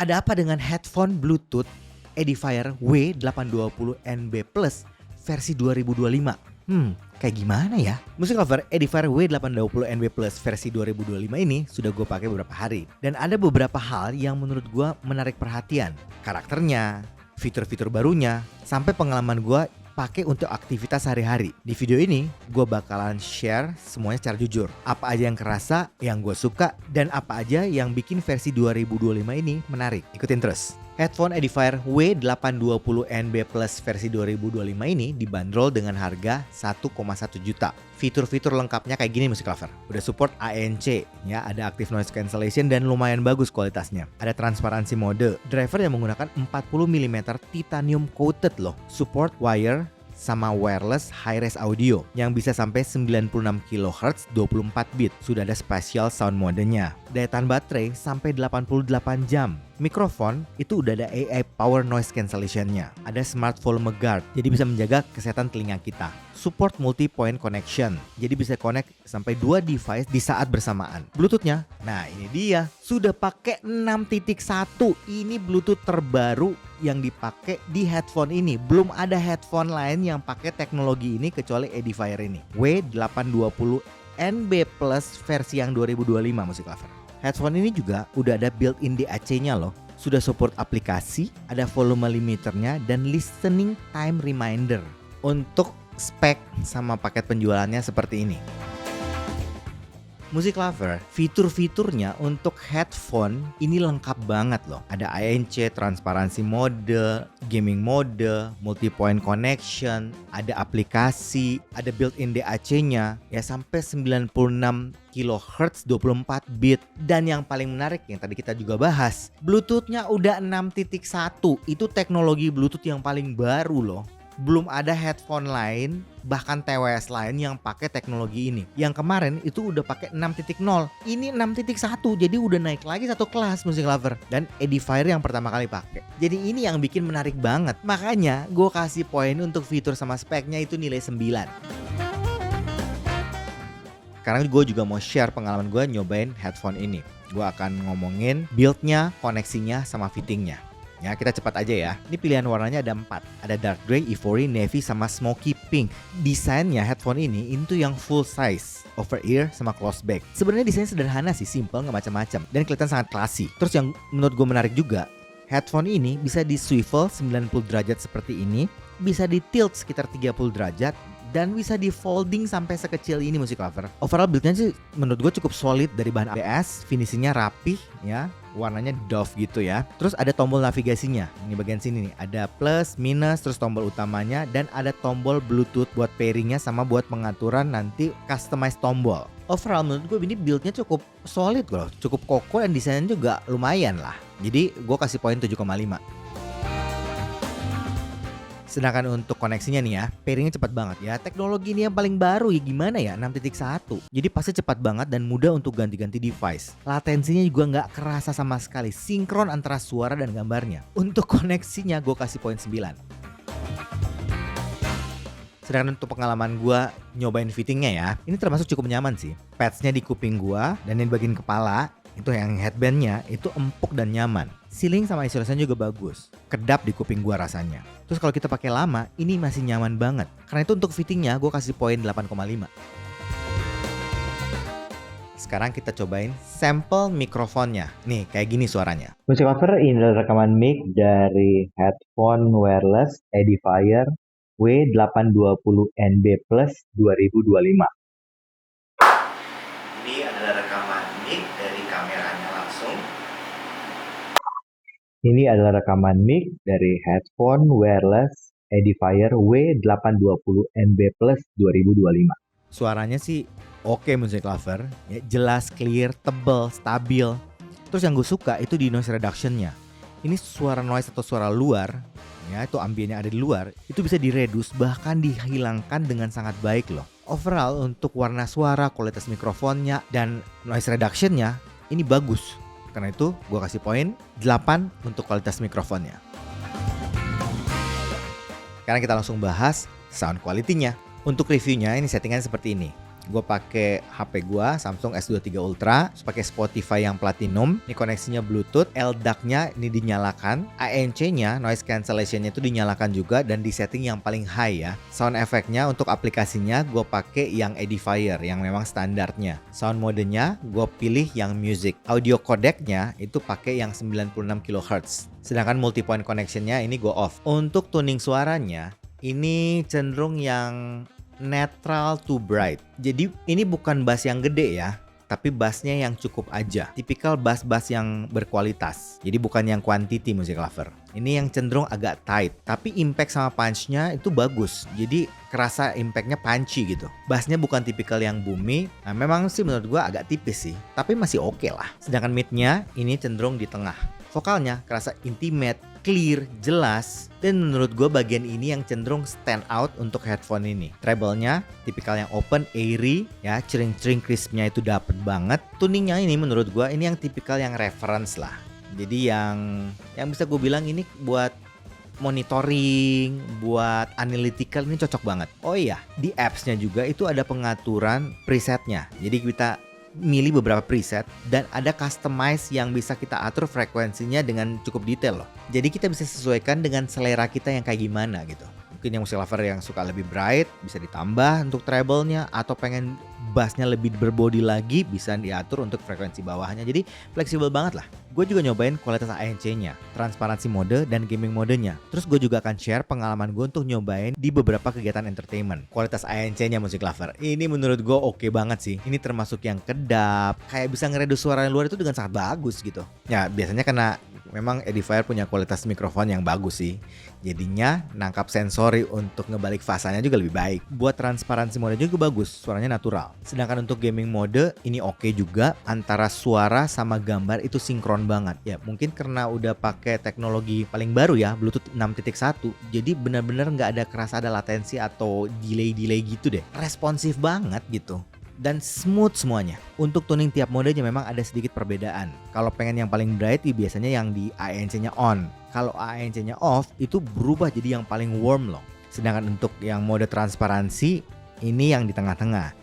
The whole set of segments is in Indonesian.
Ada apa dengan headphone Bluetooth Edifier W820NB Plus versi 2025? Kayak gimana ya? Musik Lover Edifier W820NB Plus versi 2025 ini sudah gue pakai beberapa hari. Dan ada beberapa hal yang menurut gue menarik perhatian. Karakternya, fitur-fitur barunya, sampai pengalaman gue pakai untuk aktivitas sehari-hari. Di video ini gue bakalan share semuanya secara jujur. Apa aja yang kerasa, yang gue suka, dan apa aja yang bikin versi 2025 ini menarik. Ikutin terus. Headphone Edifier W820NB Plus versi 2025 ini dibanderol dengan harga 1,1 juta. Fitur-fitur lengkapnya kayak gini Musik Lover. Udah support ANC, ya, ada active noise cancellation dan lumayan bagus kualitasnya. Ada transparansi mode, driver yang menggunakan 40 mm titanium coated loh. Support wire sama wireless high-res audio yang bisa sampai 96 kHz 24 bit. Sudah ada spatial sound modenya. Daya tahan baterai sampai 88 jam. Mikrofon itu udah ada AI power noise cancellation-nya. Ada smart volume guard, jadi bisa menjaga kesehatan telinga kita. Support multi-point connection, jadi bisa connect sampai 2 device di saat bersamaan. Bluetooth-nya, nah ini dia, sudah pakai 6.1. Ini Bluetooth terbaru yang dipakai di headphone ini. Belum ada headphone lain yang pakai teknologi ini kecuali Edifier ini. W820NB Plus versi yang 2025 Musik Lover. Headphone ini juga udah ada built-in DAC-nya loh. Sudah support aplikasi, ada volume limiternya, dan listening time reminder. Untuk spek sama paket penjualannya seperti ini. Musik Lover, fitur-fiturnya untuk headphone ini lengkap banget loh. Ada ANC, transparansi mode, gaming mode, multi-point connection, ada aplikasi, ada built-in DAC-nya, ya sampai 96 kHz 24 bit. Dan yang paling menarik yang tadi kita juga bahas, Bluetooth-nya udah 6.1. Itu teknologi Bluetooth yang paling baru loh. Belum ada headphone lain, bahkan TWS lain yang pakai teknologi ini. Yang kemarin itu udah pakai 6.0. Ini 6.1, jadi udah naik lagi satu kelas Musik Lover. Dan Edifier yang pertama kali pakai. Jadi ini yang bikin menarik banget. Makanya gue kasih poin untuk fitur sama speknya itu nilai 9. Sekarang gue juga mau share pengalaman gue nyobain headphone ini. Gue akan ngomongin build-nya, koneksinya, sama fittingnya. Ya, kita cepat aja ya. Ini pilihan warnanya ada 4. Ada dark gray, ivory, navy, sama smoky pink. Desainnya headphone ini itu yang full size, over ear sama close back. Sebenarnya desainnya sederhana sih, simple, nggak macam-macam, dan kelihatan sangat classy. Terus yang menurut gue menarik juga, headphone ini bisa di swivel 90 derajat seperti ini, bisa di tilt sekitar 30 derajat, dan bisa di folding sampai sekecil ini Musik Lover. Overall build-nya sih menurut gue cukup solid dari bahan ABS, finishingnya rapih ya, warnanya doff gitu ya. Terus ada tombol navigasinya, ini bagian sini nih, ada plus, minus, terus tombol utamanya, dan ada tombol Bluetooth buat pairingnya sama buat pengaturan nanti customize tombol. Overall menurut gue ini build-nya cukup solid loh, cukup kokoh, dan desainnya juga lumayan lah. Jadi gue kasih poin 7,5. Sedangkan untuk koneksinya nih ya, pairingnya cepat banget ya. Teknologi ini yang paling baru ya, gimana ya, 6.1. Jadi pasti cepat banget dan mudah untuk ganti-ganti device. Latensinya juga nggak kerasa sama sekali, sinkron antara suara dan gambarnya. Untuk koneksinya gue kasih poin 9. Sedangkan untuk pengalaman gue nyobain fittingnya ya, ini termasuk cukup nyaman sih. Padsnya di kuping gue dan di bagian kepala, itu yang headbandnya itu empuk dan nyaman. Sealing sama isolasinya juga bagus, kedap di kuping gua rasanya. Terus kalau kita pakai lama, ini masih nyaman banget. Karena itu untuk fittingnya gua kasih poin 8,5. Sekarang kita cobain sampel mikrofonnya. Nih kayak gini suaranya. Musik Lover, ini adalah rekaman mic dari headphone wireless Edifier W820NB Plus 2025. Ini adalah rekaman mic dari kameranya langsung. Ini adalah rekaman mic dari headphone wireless Edifier W820NB Plus 2025. Suaranya sih oke Musik Lover, ya, jelas, clear, tebal, stabil. Terus yang gue suka itu di noise reduction-nya. Ini suara noise atau suara luar, ya itu ambiennya ada di luar, itu bisa diredus bahkan dihilangkan dengan sangat baik loh. Overall untuk warna suara, kualitas mikrofonnya, dan noise reduction-nya ini bagus. Karena itu gue kasih poin 8 untuk kualitas mikrofonnya. Sekarang kita langsung bahas sound quality-nya. Untuk reviewnya ini settingan seperti ini. Gue pakai HP gue Samsung S23 Ultra, terus pakai Spotify yang Platinum. Ini koneksinya Bluetooth, LDAC-nya ini dinyalakan, ANC-nya noise cancellation-nya itu dinyalakan juga dan di setting yang paling high ya. Sound effect-nya untuk aplikasinya gue pakai yang Edifier yang memang standarnya. Sound mode-nya gue pilih yang music. Audio codec-nya itu pakai yang 96 kHz. Sedangkan multi-point connection-nya ini gue off. Untuk tuning suaranya ini cenderung yang netral to bright. Jadi ini bukan bass yang gede ya, tapi bassnya yang cukup aja. Tipikal bass-bass yang berkualitas. Jadi bukan yang quantity music lover. Ini yang cenderung agak tight, tapi impact sama punch-nya itu bagus. Jadi kerasa impact-nya punchy gitu. Bassnya bukan tipikal yang boomy. Nah, memang sih menurut gua agak tipis sih, tapi masih oke lah. Sedangkan mid-nya ini cenderung di tengah. Vokalnya kerasa intimate, clear, jelas, dan menurut gue bagian ini yang cenderung stand out untuk headphone ini. Treble-nya tipikal yang open, airy, ya, cering-cering crispnya itu dapet banget. Tuningnya ini menurut gue ini yang tipikal yang reference lah. Jadi yang bisa gue bilang ini buat monitoring, buat analytical ini cocok banget. Oh iya, di apps-nya juga itu ada pengaturan presetnya. Jadi kita milih beberapa preset dan ada customize yang bisa kita atur frekuensinya dengan cukup detail loh. Jadi kita bisa sesuaikan dengan selera kita yang kayak gimana gitu. Mungkin yang musik lover yang suka lebih bright bisa ditambah untuk treble-nya, atau pengen bassnya lebih berbody lagi bisa diatur untuk frekuensi bawahnya. Jadi fleksibel banget lah. Gue juga nyobain kualitas ANC-nya, transparansi mode, dan gaming modenya. Terus gue juga akan share pengalaman gue untuk nyobain di beberapa kegiatan entertainment. Kualitas ANC-nya musik lover ini menurut gue oke banget sih. Ini termasuk yang kedap, kayak bisa ngereduce suara yang luar itu dengan sangat bagus gitu. Ya biasanya karena memang Edifier punya kualitas mikrofon yang bagus sih. Jadinya nangkap sensori untuk ngebalik fasanya juga lebih baik. Buat transparansi mode juga bagus, suaranya natural. Sedangkan untuk gaming mode ini oke juga, antara suara sama gambar itu sinkron banget. Ya mungkin karena udah pakai teknologi paling baru ya, Bluetooth 6.1. Jadi benar-benar nggak ada kerasa ada latensi atau delay gitu deh. Responsif banget gitu. Dan smooth semuanya. Untuk tuning tiap modenya memang ada sedikit perbedaan. Kalau pengen yang paling bright biasanya yang di ANC-nya on. Kalau ANC-nya off itu berubah jadi yang paling warm loh. Sedangkan untuk yang mode transparansi ini yang di tengah-tengah.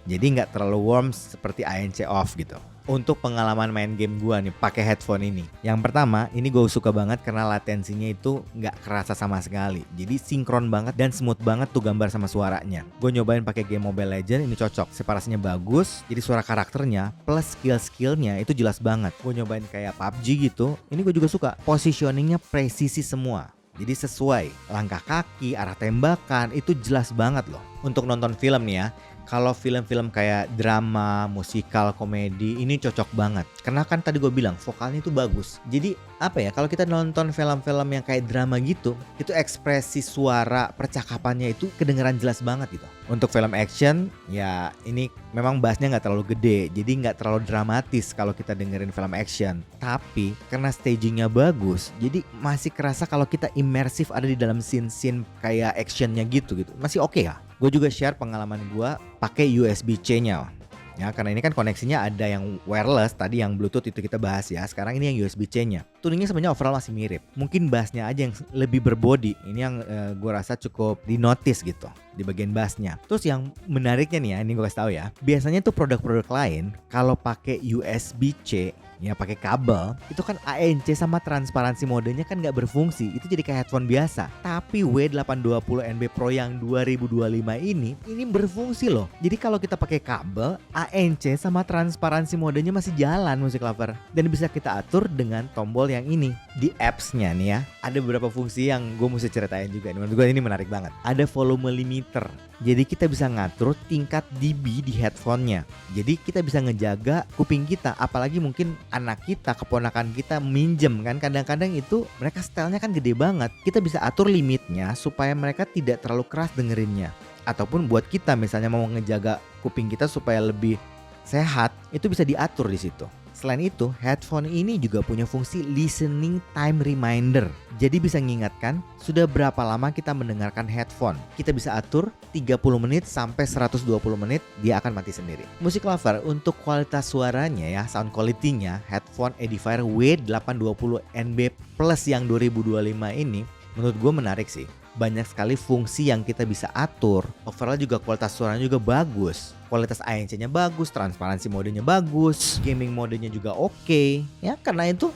Jadi nggak terlalu warm seperti ANC off gitu. Untuk pengalaman main game gua nih pakai headphone ini, yang pertama ini gue suka banget karena latensinya itu nggak kerasa sama sekali. Jadi sinkron banget dan smooth banget tuh gambar sama suaranya. Gue nyobain pakai game Mobile Legends ini cocok, separasinya bagus, jadi suara karakternya plus skill-skillnya itu jelas banget. Gue nyobain kayak PUBG gitu, ini gue juga suka. Positioningnya presisi semua. Jadi sesuai langkah kaki, arah tembakan itu jelas banget loh. Untuk nonton film nih ya, kalau film-film kayak drama, musikal, komedi ini cocok banget. Karena kan tadi gue bilang vokalnya itu bagus. Jadi apa ya, kalau kita nonton film-film yang kayak drama gitu, itu ekspresi suara percakapannya itu kedengeran jelas banget gitu. Untuk film action ya ini memang bassnya gak terlalu gede, jadi gak terlalu dramatis kalau kita dengerin film action. Tapi karena stagingnya bagus, jadi masih kerasa kalau kita imersif ada di dalam scene-scene kayak actionnya gitu. Masih oke ya. Gue juga share pengalaman gue pakai USB-C-nya. Ya, karena ini kan koneksinya ada yang wireless, tadi yang Bluetooth itu kita bahas ya. Sekarang ini yang USB-C-nya. Tuningnya sebenarnya overall masih mirip. Mungkin bassnya aja yang lebih berbody. Ini yang gue rasa cukup di-notice gitu di bagian bassnya. Terus yang menariknya nih ya, ini gue kasih tahu ya. Biasanya tuh produk-produk lain kalau pakai USB-C ya pakai kabel, itu kan ANC sama transparansi modenya kan nggak berfungsi, itu jadi kayak headphone biasa. Tapi W820NB Pro yang 2025 ini berfungsi loh. Jadi kalau kita pakai kabel, ANC sama transparansi modenya masih jalan musik lover, dan bisa kita atur dengan tombol yang ini. Di apps-nya nih ya, ada beberapa fungsi yang gue mesti ceritain juga. Menurut gue ini menarik banget. Ada volume limiter. Jadi kita bisa ngatur tingkat dB di headphone-nya. Jadi kita bisa ngejaga kuping kita, apalagi mungkin anak kita, keponakan kita minjem kan, kadang-kadang itu mereka stylenya kan gede banget. Kita bisa atur limitnya supaya mereka tidak terlalu keras dengerinnya. Ataupun buat kita misalnya mau ngejaga kuping kita supaya lebih sehat, itu bisa diatur di situ. Selain itu, headphone ini juga punya fungsi listening time reminder. Jadi bisa mengingatkan sudah berapa lama kita mendengarkan headphone. Kita bisa atur 30 menit sampai 120 menit, dia akan mati sendiri. Musik lover, untuk kualitas suaranya ya, sound quality-nya, headphone Edifier W820NB Plus yang 2025 ini menurut gue menarik sih. Banyak sekali fungsi yang kita bisa atur. Overall juga kualitas suaranya juga bagus. kualitas ANC-nya bagus, transparansi modenya bagus, gaming modenya juga oke. Ya, karena itu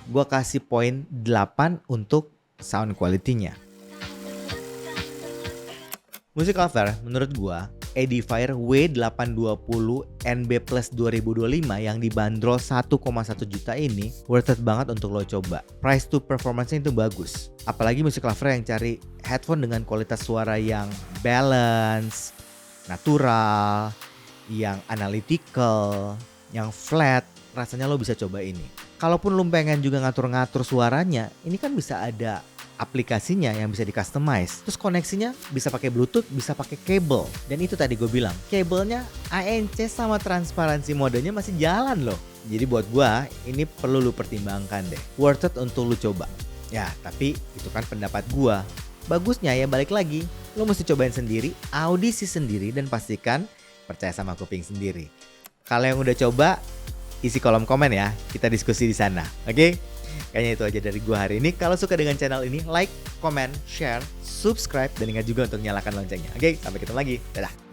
gua kasih poin 8 untuk sound quality-nya. Musik cover menurut gua Edifier W820 NB Plus 2025 yang dibanderol 1,1 juta ini worth it banget untuk lo coba. Price to performance-nya itu bagus. Apalagi musik lover yang cari headphone dengan kualitas suara yang balance, natural, yang analytical, yang flat, rasanya lo bisa coba ini. Kalaupun lo pengen juga ngatur-ngatur suaranya, ini kan bisa ada aplikasinya yang bisa di customize. Terus koneksinya bisa pakai Bluetooth, bisa pakai kabel. Dan itu tadi gue bilang, kabelnya ANC sama transparansi modenya masih jalan loh. Jadi buat gue ini perlu lu pertimbangkan deh. Worth it untuk lu coba. Ya tapi itu kan pendapat gue. Bagusnya ya balik lagi, lu mesti cobain sendiri, audisi sendiri, dan pastikan percaya sama kuping sendiri. Kalau yang udah coba, isi kolom komen ya, kita diskusi di sana. Oke? Kayaknya itu aja dari gua hari ini. Kalau suka dengan channel ini, like, comment, share, subscribe, dan ingat juga untuk nyalakan loncengnya. Oke, sampai ketemu lagi. Dadah.